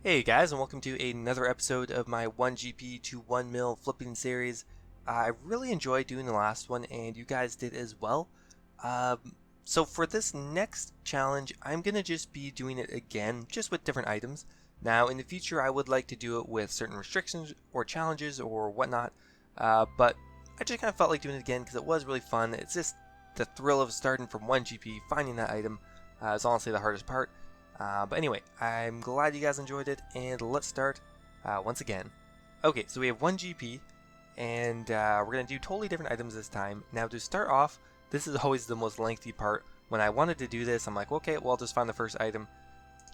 Hey guys, and welcome to another episode of my 1GP to 1 mil flipping series. I really enjoyed doing the last one, and you guys did as well. So for this next challenge, I'm going to just be doing it again, just with different items. Now, in the future, I would like to do it with certain restrictions or challenges or whatnot, but I just kind of felt like doing it again because it was really fun. It's just the thrill of starting from 1GP, finding that item is honestly the hardest part. But anyway, I'm glad you guys enjoyed it, and let's start once again. Okay, so we have 1GP, and we're going to do totally different items this time. Now to start off, this is always the most lengthy part. When I wanted to do this, I'm like, okay, well I'll just find the first item.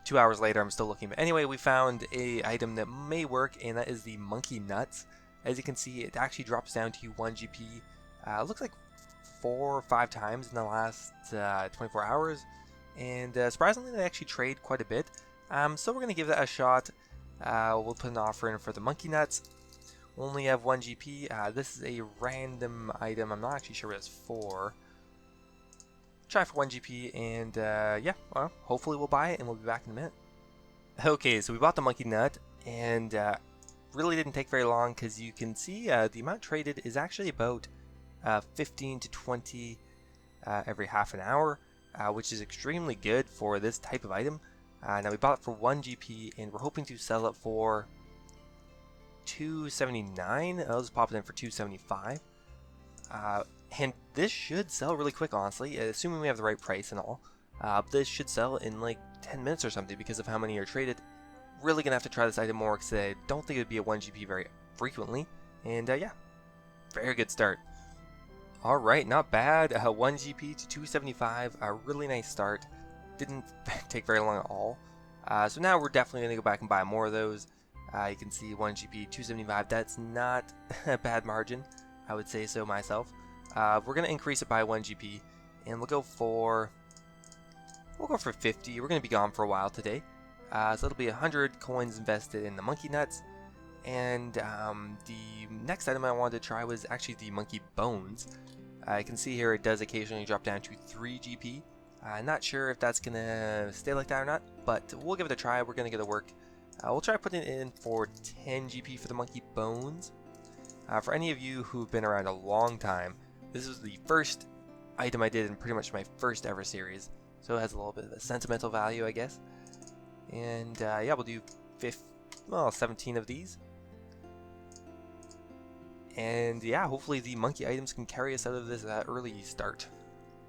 2 hours later, I'm still looking. But anyway, we found a item that may work, and that is the monkey nuts. As you can see, it actually drops down to 1GP. It looks like 4 or 5 times in the last 24 hours. And surprisingly, they actually trade quite a bit. So we're going to give that a shot. We'll put an offer in for the monkey nuts. We'll only have 1GP. This is a random item. I'm not actually sure what it's for. Try for 1GP, and yeah, well, hopefully we'll buy it, and we'll be back in a minute. Okay, so we bought the monkey nut, and really didn't take very long, because you can see the amount traded is actually about 15 to 20 every half an hour. Which is extremely good for this type of item. Now we bought it for 1GP, and we're hoping to sell it for 279. I'll just pop it in for 275. And this should sell really quick, honestly, assuming we have the right price and all. This should sell in like 10 minutes or something because of how many are traded. Really gonna have to try this item more because I don't think it would be a 1GP very frequently. And yeah, very good start. Alright, not bad. 1GP to 275, a really nice start. Didn't take very long at all. So now we're definitely going to go back and buy more of those. You can see 1GP, 275, that's not a bad margin. I would say so myself. We're going to increase it by 1GP, and we'll go for 50. We're going to be gone for a while today. So it'll be 100 coins invested in the monkey nuts. And the next item I wanted to try was actually the monkey bones. You can see here it does occasionally drop down to 3 GP. Not sure if that's going to stay like that or not, but we'll give it a try. We're going to get it work. We'll try putting it in for 10 GP for the monkey bones. For any of you who've been around a long time, this was the first item I did in pretty much my first ever series. So it has a little bit of a sentimental value, I guess. And yeah, we'll do 17 of these. And yeah, hopefully the monkey items can carry us out of this early start.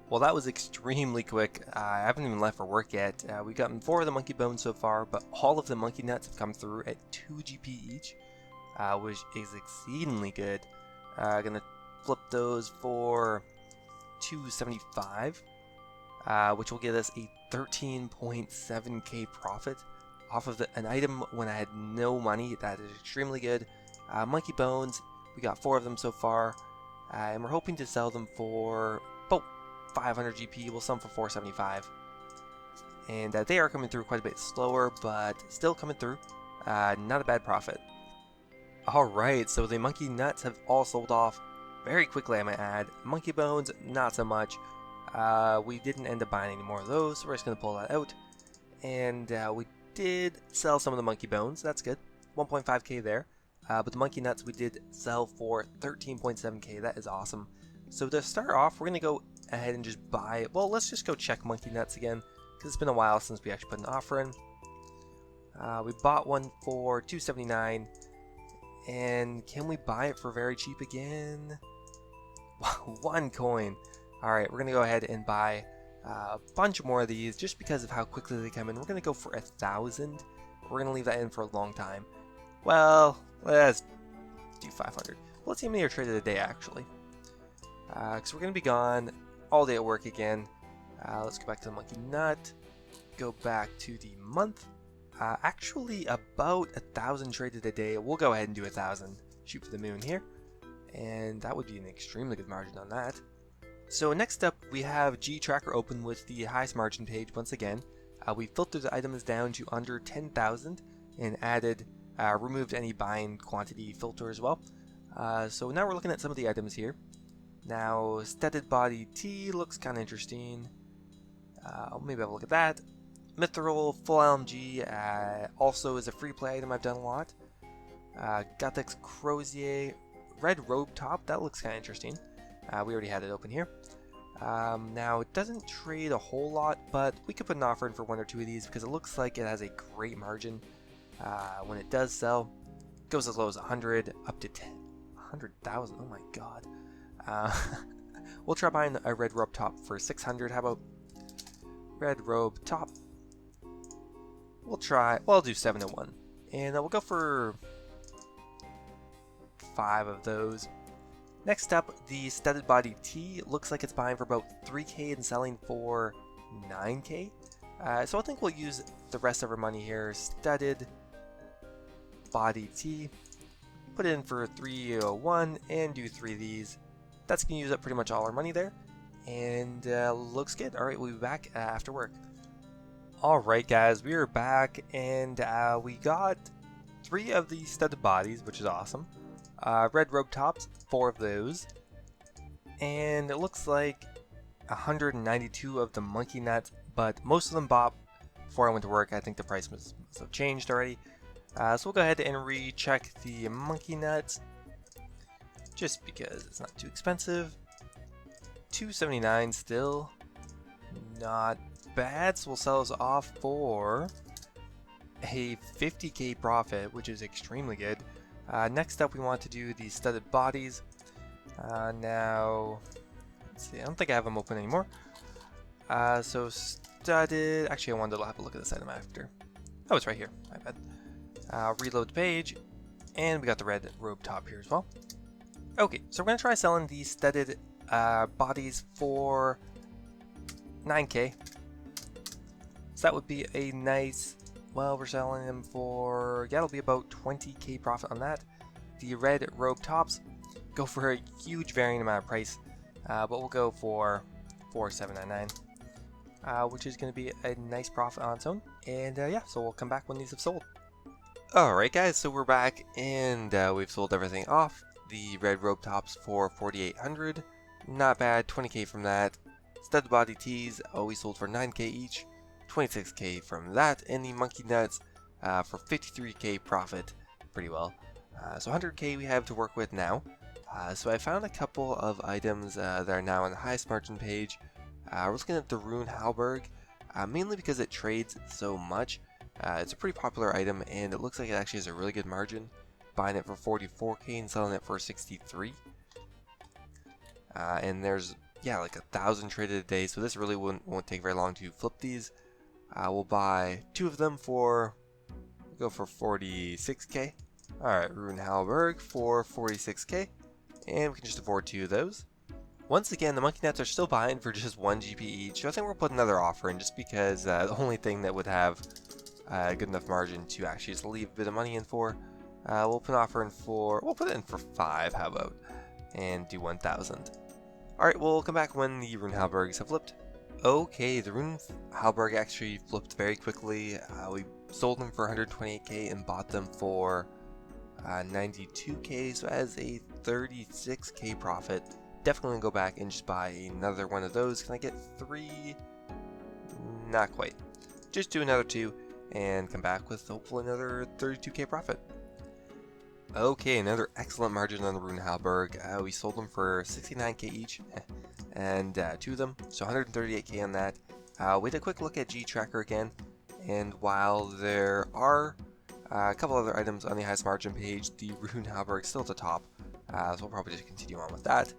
Well, that was extremely quick. I haven't even left for work yet. We've gotten 4 of the monkey bones so far, but all of the monkey nuts have come through at 2 GP each, which is exceedingly good. Gonna flip those for 275, which will get us a 13.7k profit off of an item when I had no money. That is extremely good. Monkey bones. We got 4 of them so far, and we're hoping to sell them for about 500 GP. We'll sell them for 475. And they are coming through quite a bit slower, but still coming through. Not a bad profit. Alright, so the monkey nuts have all sold off very quickly, I might add. Monkey bones, not so much. We didn't end up buying any more of those, so we're just going to pull that out. And we did sell some of the monkey bones. That's good. 1.5k there. But the monkey nuts we did sell for 13.7k. That is awesome. So to start off, we're going to go ahead and just buy... Well, let's just go check monkey nuts again, because it's been a while since we actually put an offer in. We bought one for 279. And can we buy it for very cheap again? 1 coin. Alright, we're going to go ahead and buy a bunch more of these just because of how quickly they come in. We're going to go for 1,000. We're going to leave that in for a long time. Well, let's do 500. Let's see how many are traded a day, actually. Because we're going to be gone all day at work again. Let's go back to the monkey nut. Go back to the month. Actually, about 1,000 traded a day. We'll go ahead and do 1,000. Shoot for the moon here. And that would be an extremely good margin on that. So next up, we have G-Tracker open with the highest margin page once again. We filtered the items down to under 10,000 and added... removed any buying quantity filter as well. So now we're looking at some of the items here. Now, studded body T looks kind of interesting. Maybe have a look at that. Mithril, full LMG, also is a free play item I've done a lot. Gothix Crozier, red robe top, that looks kind of interesting. We already had it open here. Now it doesn't trade a whole lot, but we could put an offer in for one or two of these because it looks like it has a great margin. When it does sell, it goes as low as 100 up to 100,000. Oh my god. We'll try buying a red robe top for 600. How about red robe top? I'll do 7 and 1. And we'll go for 5 of those. Next up, the studded body T. Looks like it's buying for about 3k and selling for 9k. So I think we'll use the rest of our money here. Studded body T. Put it in for 301 and do 3 of these. That's going to use up pretty much all our money there. And looks good. Alright, we'll be back after work. Alright guys, we are back and we got 3 of the studded bodies, which is awesome. Red robe tops, 4 of those. And it looks like 192 of the monkey nuts, but most of them bought before I went to work. I think the price must have changed already. So we'll go ahead and recheck the monkey nuts, just because it's not too expensive. 279 still, not bad. So we'll sell those off for a 50k profit, which is extremely good. Next up, we want to do the studded bodies. Now, let's see, I don't think I have them open anymore. So studded, actually I wanted to have a look at this item after. Oh, it's right here, my bad. Reload the page, and we got the red robe top here as well. Okay, so we're going to try selling these studded bodies for 9k. So that would be a nice, well, we're selling them for, yeah, it'll be about 20k profit on that. The red robe tops go for a huge varying amount of price, but we'll go for 4799, which is going to be a nice profit on its own. And yeah, so we'll come back when these have sold. Alright guys, so we're back and we've sold everything off. The red robe tops for 4800, not bad, 20k from that. Studded body tees, we sold for 9k each, 26k from that, and the monkey nuts for 53k profit, pretty well. So 100k we have to work with now. So I found a couple of items that are now on the highest margin page. We're looking at the Rune halberds, mainly because it trades so much. It's a pretty popular item, and it looks like it actually has a really good margin. Buying it for 44k and selling it for 63. And there's, yeah, like 1,000 traded a day, so this really won't take very long to flip these. We'll buy 2 of them for, go for 46k. Alright, Rune halberds for 46k, and we can just afford 2 of those. Once again, the monkey nuts are still buying for just 1 GP each, so I think we'll put another offer in, just because the only thing that would have a good enough margin to actually just leave a bit of money in for. We'll put an offer in for, we'll put it in for 5, how about, and do 1,000. Alright, we'll come back when the Rune halberds have flipped. Okay, the Rune halberds actually flipped very quickly. We sold them for 128k and bought them for 92k, so as a 36k profit. Definitely gonna go back and just buy another one of those. Can I get 3? Not quite. Just do another 2 and come back with hopefully another 32k profit. Okay, another excellent margin on the Rune halberds. We sold them for 69k each, and 2 of them, so 138k on that. We did a quick look at G-Tracker again, and while there are a couple other items on the highest margin page, the Rune halberds still at the top, so we'll probably just continue on with that.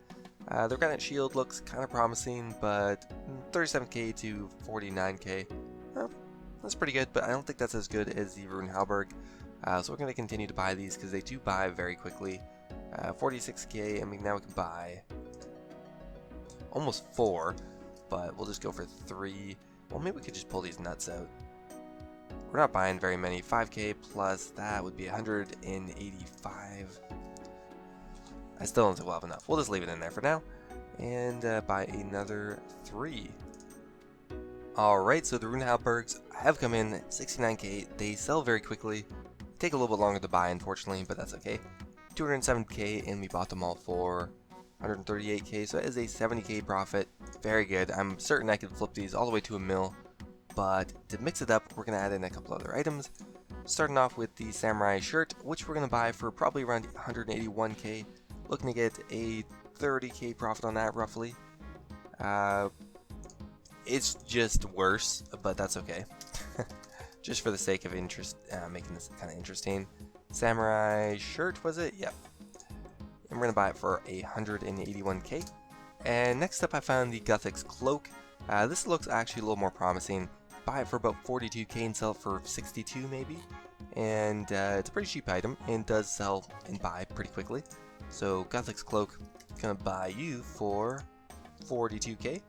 The granite shield looks kind of promising, but 37k to 49k, well, that's pretty good, but I don't think that's as good as the Rune halberds. So we're going to continue to buy these because they do buy very quickly. 46k, and now we can buy almost 4, but we'll just go for 3. Well, maybe we could just pull these nuts out. We're not buying very many. 5k plus that would be 185. I still don't think we'll have enough. We'll just leave it in there for now and buy another 3. Alright, so the Rune halberds have come in at 69k. They sell very quickly. Take a little bit longer to buy, unfortunately, but that's okay. 207k, and we bought them all for 138k, so that is a 70k profit. Very good. I'm certain I could flip these all the way to a mil, but to mix it up, we're going to add in a couple other items. Starting off with the samurai shirt, which we're going to buy for probably around 181k. Looking to get a 30k profit on that, roughly. It's just worse, but that's okay. Just for the sake of interest, making this kind of interesting. Samurai shirt, was it? Yep. And we're going to buy it for 181k. And next up I found the Guthix cloak. This looks actually a little more promising. Buy it for about 42k and sell it for 62 maybe. And it's a pretty cheap item and does sell and buy pretty quickly. So Guthix cloak, gonna buy you for 42k.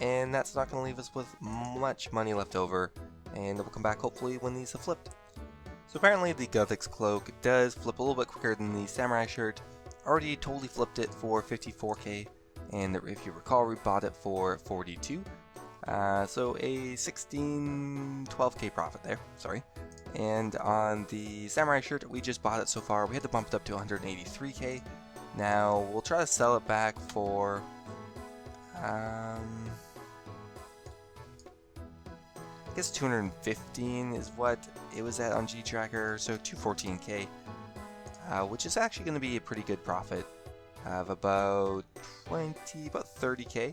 And that's not gonna leave us with much money left over. And we'll come back hopefully when these have flipped. So apparently the Guthix cloak does flip a little bit quicker than the samurai shirt. Already totally flipped it for 54k, and if you recall, we bought it for 42. So a 12k profit there, sorry. And on the samurai shirt, we just bought it so far. We had to bump it up to 183k. Now we'll try to sell it back for I guess 215 is what it was at on G-Tracker, so 214k. Which is actually going to be a pretty good profit of about 30k.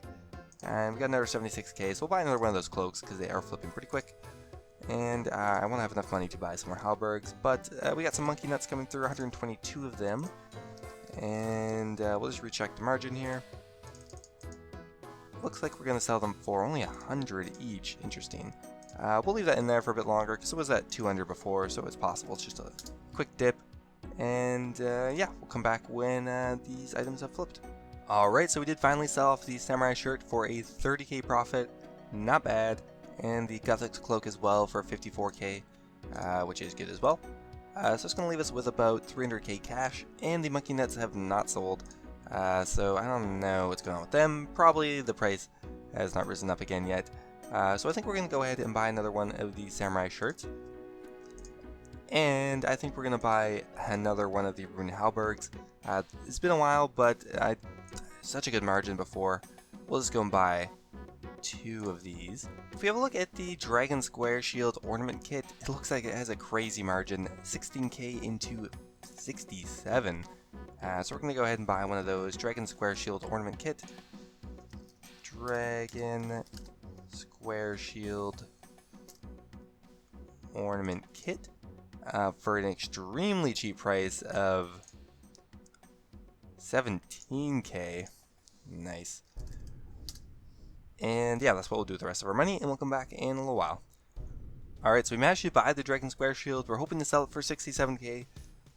And we got another 76k, so we'll buy another one of those cloaks because they are flipping pretty quick. And I want to have enough money to buy some more halberds, but we got some monkey nuts coming through, 122 of them. And we'll just recheck the margin here. Looks like we're going to sell them for only 100 each. Interesting. We'll leave that in there for a bit longer because it was at 200 before, so it's possible it's just a quick dip. And yeah, we'll come back when these items have flipped. Alright, so we did finally sell off the samurai shirt for a 30k profit, not bad, and the Guthix cloak as well for 54k, which is good as well. So it's going to leave us with about 300k cash, and the monkey nuts have not sold, so I don't know what's going on with them. Probably the price has not risen up again yet, so I think we're going to go ahead and buy another one of the samurai shirts. And I think we're going to buy another one of the Rune halberds. It's been a while, but such a good margin before. We'll just go and buy 2 of these. If we have a look at the Dragon Square Shield Ornament Kit, it looks like it has a crazy margin, 16k into 67. So we're going to go ahead and buy one of those Dragon Square Shield Ornament Kit. Dragon Square Shield Ornament Kit. For an extremely cheap price of 17k. Nice. And yeah, that's what we'll do with the rest of our money, and we'll come back in a little while. Alright, so we managed to buy the Dragon Square Shield. We're hoping to sell it for 67k.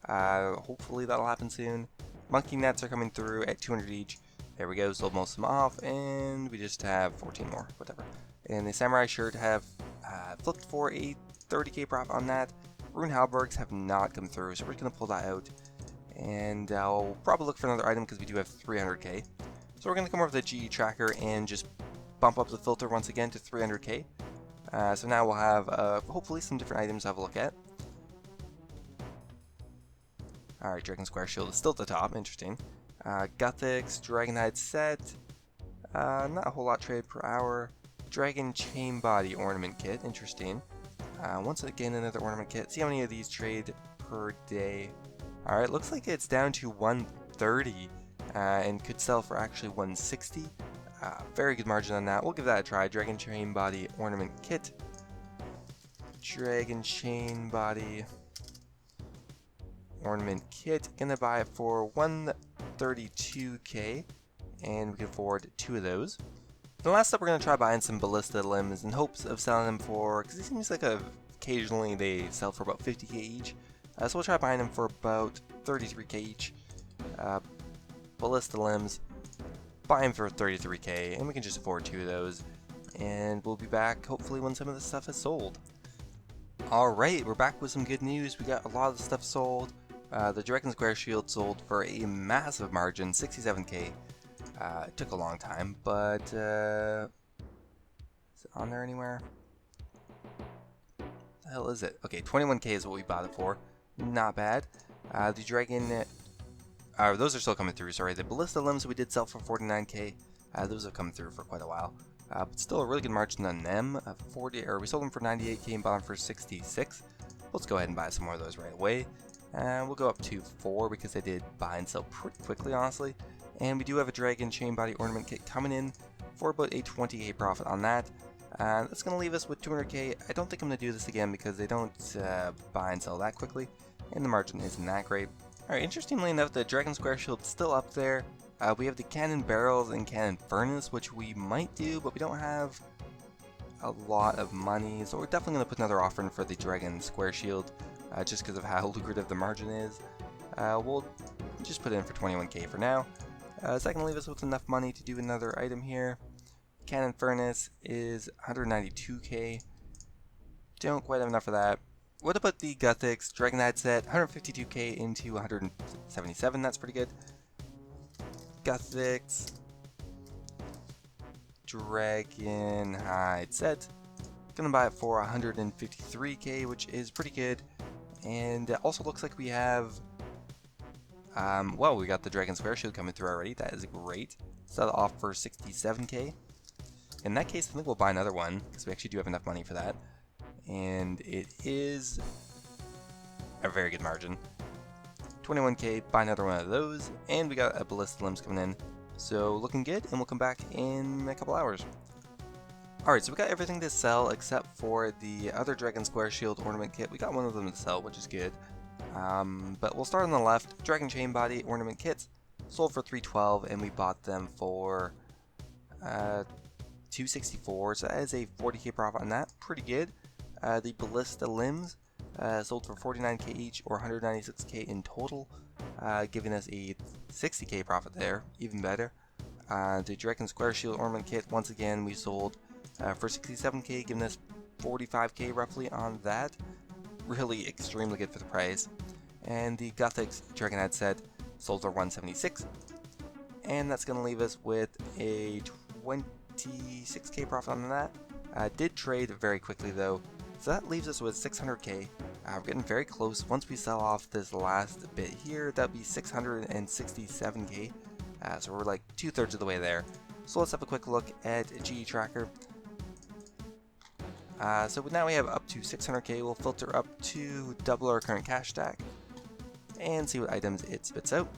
Hopefully that'll happen soon. Monkey nets are coming through at 200 each. There we go, sold most of them off, and we just have 14 more, whatever. And the samurai shirt have flipped for a 30k profit on that. Rune halberds have not come through, so we're just going to pull that out. And I'll probably look for another item because we do have 300k. So we're going to come over to the GE tracker and just bump up the filter once again to 300k. So now we'll have hopefully some different items to have a look at. Alright, Dragon Square Shield is still at the top, interesting. Guthix, Dragonhide set, not a whole lot trade per hour. Dragon Chain Body Ornament Kit, interesting. Once again, another ornament kit. See how many of these trade per day. Alright, looks like it's down to 130 and could sell for actually 160. Very good margin on that. We'll give that a try. Dragon Chain Body Ornament Kit. Dragon Chain Body Ornament Kit. Gonna buy it for 132k, and we can afford 2 of those. The last up, we're going to try buying some ballista limbs in hopes of selling them for, because it seems like occasionally they sell for about 50k each. So we'll try buying them for about 33k each. Ballista limbs, buy them for 33k, and we can just afford 2 of those. And we'll be back hopefully when some of this stuff is sold. Alright, we're back with some good news. We got a lot of the stuff sold. The Dragon Square Shield sold for a massive margin, 67k. It took a long time, but is it on there anywhere? What the hell is it? Okay, 21k is what we bought it for. Not bad. The Dragon... those are still coming through, sorry. The Ballista limbs we did sell for 49k. Those have come through for quite a while. but still a really good margin on them. We sold them for 98k and bought them for 66. Let's go ahead and buy some more of those right away. We'll go up to 4 because they did buy and sell pretty quickly, honestly. And we do have a dragon chain body ornament kit coming in for about a 20k profit on that. That's going to leave us with 200k. I don't think I'm going to do this again because they don't buy and sell that quickly, and the margin isn't that great. Alright, interestingly enough, the dragon square shield's still up there. We have the cannon barrels and cannon furnace, which we might do, but we don't have a lot of money, so we're definitely going to put another offer in for the dragon square shield, just because of how lucrative the margin is. We'll just put it in for 21k for now. That's going to leave us with enough money to do another item here. Cannon furnace is 192k. Don't quite have enough of that. What about the Guthix Dragonite set? 152k into 177. That's pretty good. Guthix Dragon Hide set. Gonna buy it for 153k, which is pretty good. And it also looks like we have well, we got the Dragon Square Shield coming through already. That is great. Sell it off for 67k. In that case, I think we'll buy another one, because we actually do have enough money for that. And it is a very good margin. 21k, buy another one of those. And we got a ballista limbs coming in. So looking good, and we'll come back in a couple hours. Alright, so we got everything to sell except for the other Dragon Square Shield ornament kit. We got one of them to sell, which is good. But we'll start on the left. Dragon Chain Body ornament kits sold for 312, and we bought them for 264. So that is a 40k profit on that. Pretty good. The ballista limbs sold for 49k each, or 196k in total, giving us a 60k profit there. Even better. The Dragon Square Shield ornament kit, once again, we sold for 67k, giving us 45k roughly on that. Really extremely good for the price. And the Guthix Dragonite set sold for 176, and that's going to leave us with a 26k profit on that. Did trade very quickly though, so that leaves us with 600k. We're getting very close. Once we sell off this last bit here, that'll be 667k. So we're like 2/3 of the way there. So let's have a quick look at GE Tracker. So now we have up to 600k. We'll filter up to double our current cash stack and see what items it spits out.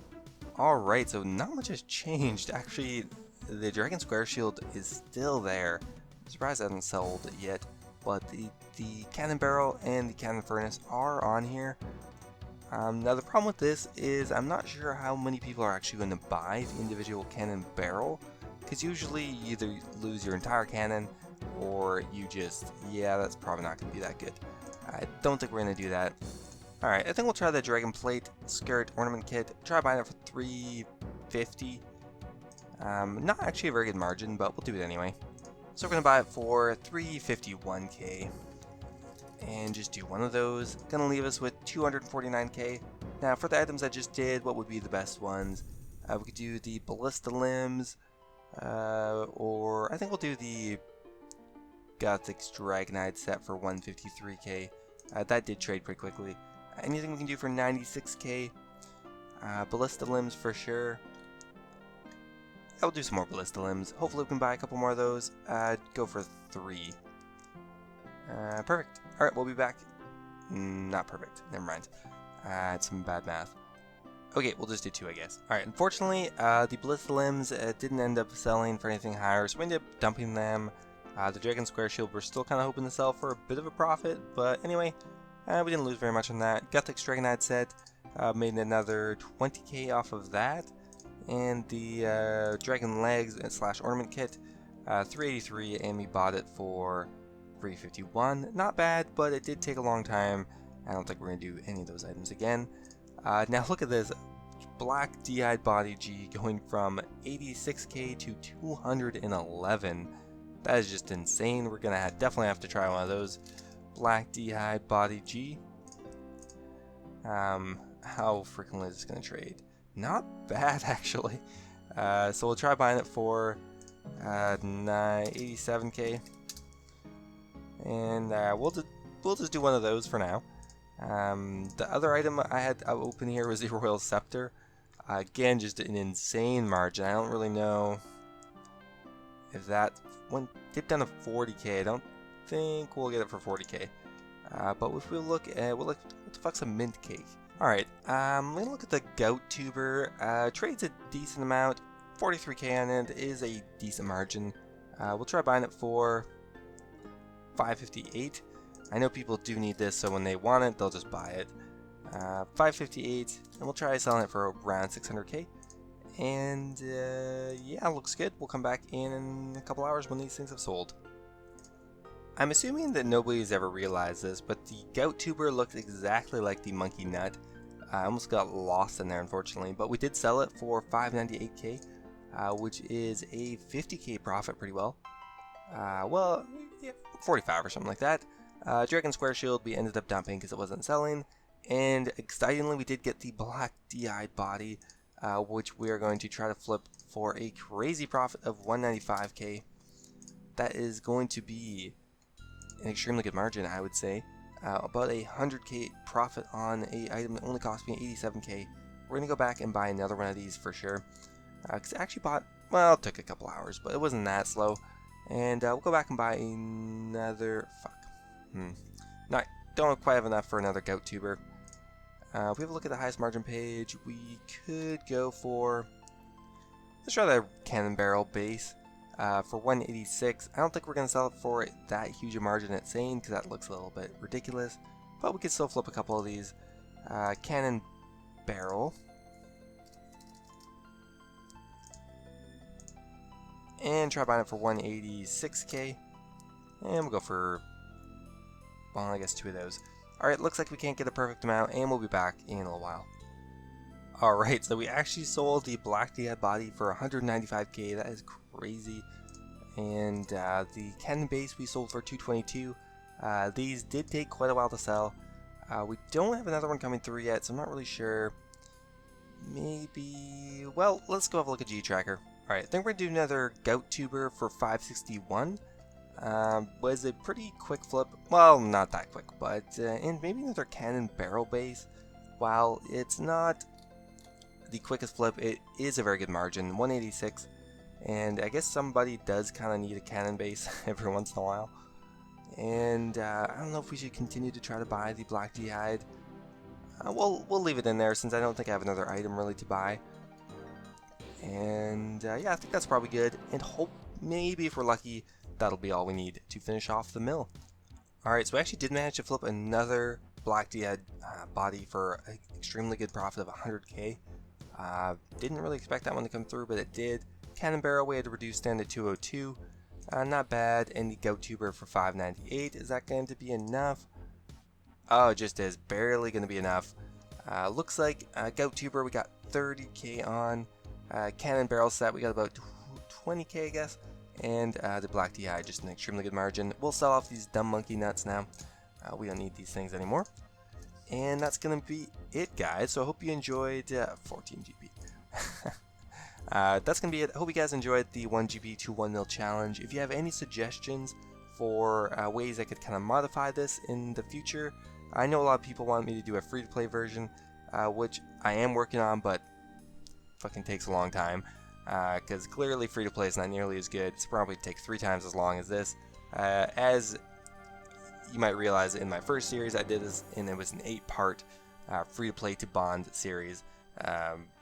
Alright, so not much has changed. Actually, the Dragon Square Shield is still there. I'm surprised I haven't sold it yet, but the cannon barrel and the cannon furnace are on here. Now the problem with this is I'm not sure how many people are actually going to buy the individual cannon barrel, because usually you either lose your entire cannon or you just, yeah, that's probably not going to be that good. I don't think we're going to do that. Alright, I think we'll try the Dragon Plate Skirt Ornament Kit. Try buying it for 350. Not actually a very good margin, but we'll do it anyway. So we're going to buy it for 351k. And just do one of those. Going to leave us with 249k. Now for the items I just did, what would be the best ones? We could do the ballista limbs, or I think we'll do the Guthix Dragonite set for 153k. That did trade pretty quickly. Anything we can do for 96k? Ballista limbs for sure. I'll do some more ballista limbs. Hopefully we can buy a couple more of those. Go for 3. Perfect. Alright, we'll be back. Not perfect. Never mind. It's some bad math. Okay, we'll just do 2, I guess. Alright, unfortunately, the ballista limbs didn't end up selling for anything higher, so we ended up dumping them. The Dragon Square Shield we're still kind of hoping to sell for a bit of a profit, but anyway, we didn't lose very much on that. Guthix Dragonite set, made another 20k off of that, and the Dragon Legs / Ornament Kit, 383, and we bought it for 351. Not bad, but it did take a long time. I don't think we're going to do any of those items again. Now look at this, Black D-Hide Body G going from 86k to 211. That is just insane. We're gonna definitely have to try one of those. Black D-Hide Body G. How frequently is this gonna trade? Not bad actually. So we'll try buying it for 87k, and we'll just do one of those for now. The other item I had open here was the Royal Scepter. Again, just an insane margin. I don't really know if that one dipped down to 40k. I don't think we'll get it for 40k. But if we look at, what the fuck's a mint cake? Alright, I'm gonna look at the goat tuber. Trades a decent amount. 43k on it is a decent margin. We'll try buying it for 558. I know people do need this, so when they want it, they'll just buy it. 558, and we'll try selling it for around 600k. And yeah, looks good. We'll come back in a couple hours when these things have sold. I'm assuming that nobody's ever realized this, but the goat tuber looks exactly like the monkey nut. I almost got lost in there, unfortunately, but we did sell it for 598k, which is a 50k profit pretty well. Well, yeah, 45 or something like that. Dragon Square Shield we ended up dumping because it wasn't selling, and excitingly we did get the black DI body, which we are going to try to flip for a crazy profit of 195k. That is going to be an extremely good margin, I would say. About a 100k profit on a item that only cost me 87k. We're gonna go back and buy another one of these for sure. Because I actually bought, well, it took a couple hours, but it wasn't that slow. And we'll go back and buy another, don't quite have enough for another goat tuber. If we have a look at the highest margin page, we could go for, let's try the cannon barrel base. For 186. I don't think we're going to sell it for that huge a margin it's saying, because that looks a little bit ridiculous, but we could still flip a couple of these. Cannon barrel, and try buying it for 186k, and we'll go for, well, I guess 2 of those. Alright, looks like we can't get a perfect amount, and we'll be back in a little while. Alright, so we actually sold the black DI body for 195k. That is crazy. And the cannon base we sold for 222. These did take quite a while to sell. We don't have another one coming through yet, so I'm not really sure. Maybe, well, let's go have a look at G-Tracker. Alright, I think we're going to do another goat tuber for 561. Was a pretty quick flip. Well, not that quick, but and maybe another cannon barrel base. While it's not the quickest flip, it is a very good margin, 186, and I guess somebody does kind of need a cannon base every once in a while. And I don't know if we should continue to try to buy the black DI'd. We'll leave it in there since I don't think I have another item really to buy. And yeah, I think that's probably good, and hope maybe if we're lucky that'll be all we need to finish off the mill. Alright, so I actually did manage to flip another black DI body for an extremely good profit of 100k. Didn't really expect that one to come through, but it did. Cannon barrel we had to reduce down to 202. Not bad. And the goat tuber for 598. Is that going to be enough? Oh, it just is. Barely going to be enough. Looks like goat tuber we got 30k on. Cannon barrel set we got about 20k, I guess. And the black DI just an extremely good margin. We'll sell off these dumb monkey nuts now. We don't need these things anymore. And that's going to be it, guys. So I hope you enjoyed 14 GB. That's going to be it. I hope you guys enjoyed the 1 GB to 1 mil challenge. If you have any suggestions for ways I could kind of modify this in the future, I know a lot of people want me to do a free-to-play version, which I am working on, but fucking takes a long time. Because clearly free-to-play is not nearly as good. It's probably take 3 times as long as this. As you might realize, in my first series I did this, and it was an 8-part free-to-play to bond series.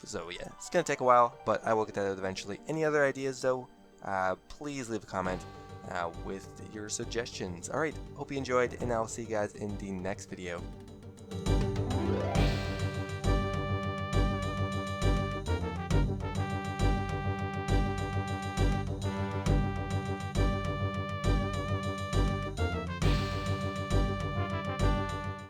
So yeah, it's gonna take a while, but I will get that out eventually. Any other ideas though, please leave a comment with your suggestions. Alright, hope you enjoyed, and I'll see you guys in the next video.